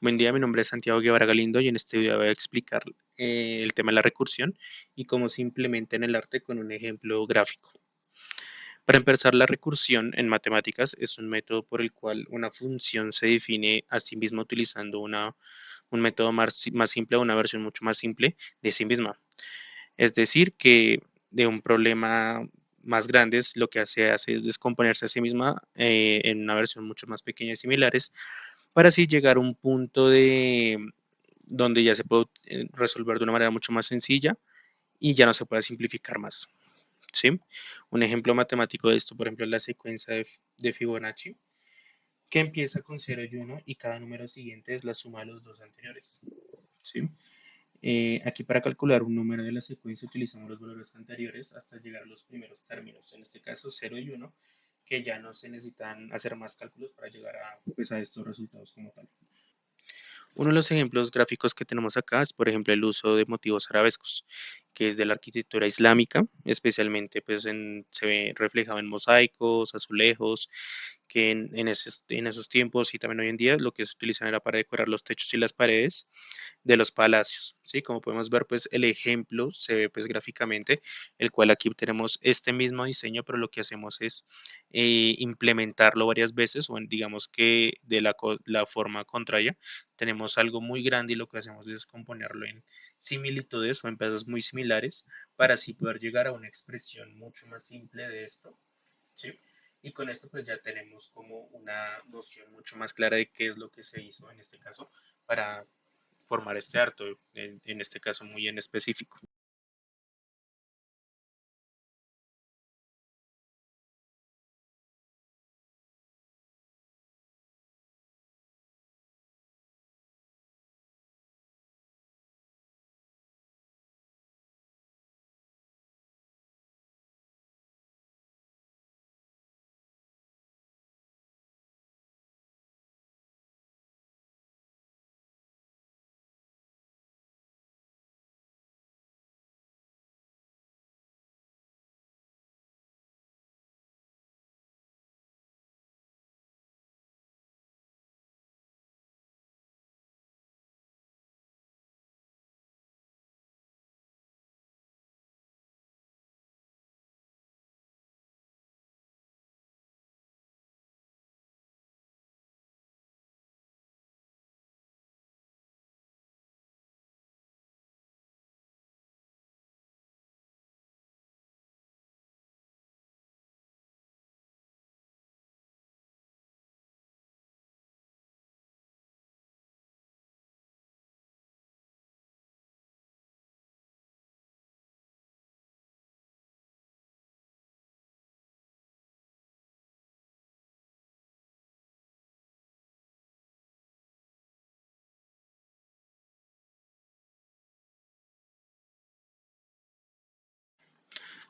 Buen día, mi nombre es Santiago Guevara Galindo y en este video voy a explicar el tema de la recursión y cómo se implementa en el arte con un ejemplo gráfico. Para empezar, la recursión en matemáticas es un método por el cual una función se define a sí misma utilizando un método más simple o una versión mucho más simple de sí misma. Es decir, que de un problema más grande lo que hace es descomponerse a sí misma en una versión mucho más pequeña y similares para así llegar a un punto de donde ya se puede resolver de una manera mucho más sencilla y ya no se puede simplificar más, ¿sí? Un ejemplo matemático de esto, por ejemplo, es la secuencia de Fibonacci, que empieza con 0 y 1 y cada número siguiente es la suma de los dos anteriores, ¿sí? Aquí para calcular un número de la secuencia utilizamos los valores anteriores hasta llegar a los primeros términos, en este caso 0 y 1, que ya no se necesitan hacer más cálculos para llegar a, pues, a estos resultados como tal. Uno de los ejemplos gráficos que tenemos acá es, por ejemplo, el uso de motivos arabescos, que es de la arquitectura islámica, especialmente pues se ve reflejado en mosaicos, azulejos, que en esos tiempos y también hoy en día lo que se utilizan era para decorar los techos y las paredes de los palacios, ¿sí? Como podemos ver, pues el ejemplo se ve pues gráficamente, el cual aquí tenemos este mismo diseño, pero lo que hacemos es implementarlo varias veces, o digamos que de la forma contraria, tenemos algo muy grande y lo que hacemos es descomponerlo en similitudes o en pedazos muy similares para así poder llegar a una expresión mucho más simple de esto, ¿sí? Y con esto pues ya tenemos como una noción mucho más clara de qué es lo que se hizo en este caso para formar este arte, en este caso muy en específico.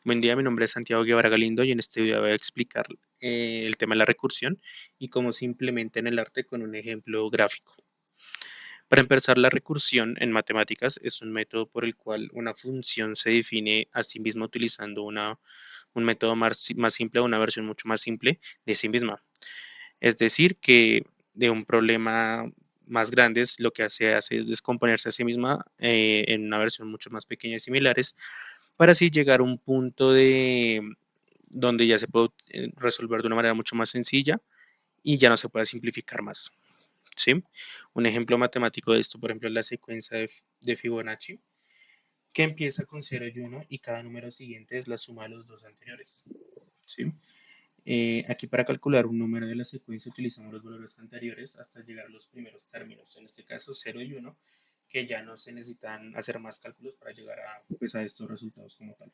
Buen día, mi nombre es Santiago Guevara Galindo y en este video voy a explicar el tema de la recursión y cómo se implementa en el arte con un ejemplo gráfico. Para empezar, la recursión en matemáticas es un método por el cual una función se define a sí misma utilizando un método más simple o una versión mucho más simple de sí misma. Es decir, que de un problema más grande lo que hace es descomponerse a sí misma en una versión mucho más pequeña y similares para así llegar a un punto de donde ya se puede resolver de una manera mucho más sencilla y ya no se puede simplificar más, ¿sí? Un ejemplo matemático de esto, por ejemplo, es la secuencia de Fibonacci, que empieza con 0 y 1 y cada número siguiente es la suma de los dos anteriores, ¿sí? Aquí para calcular un número de la secuencia utilizamos los valores anteriores hasta llegar a los primeros términos, en este caso 0 y 1, que ya no se necesitan hacer más cálculos para llegar a, pues, a estos resultados como tal.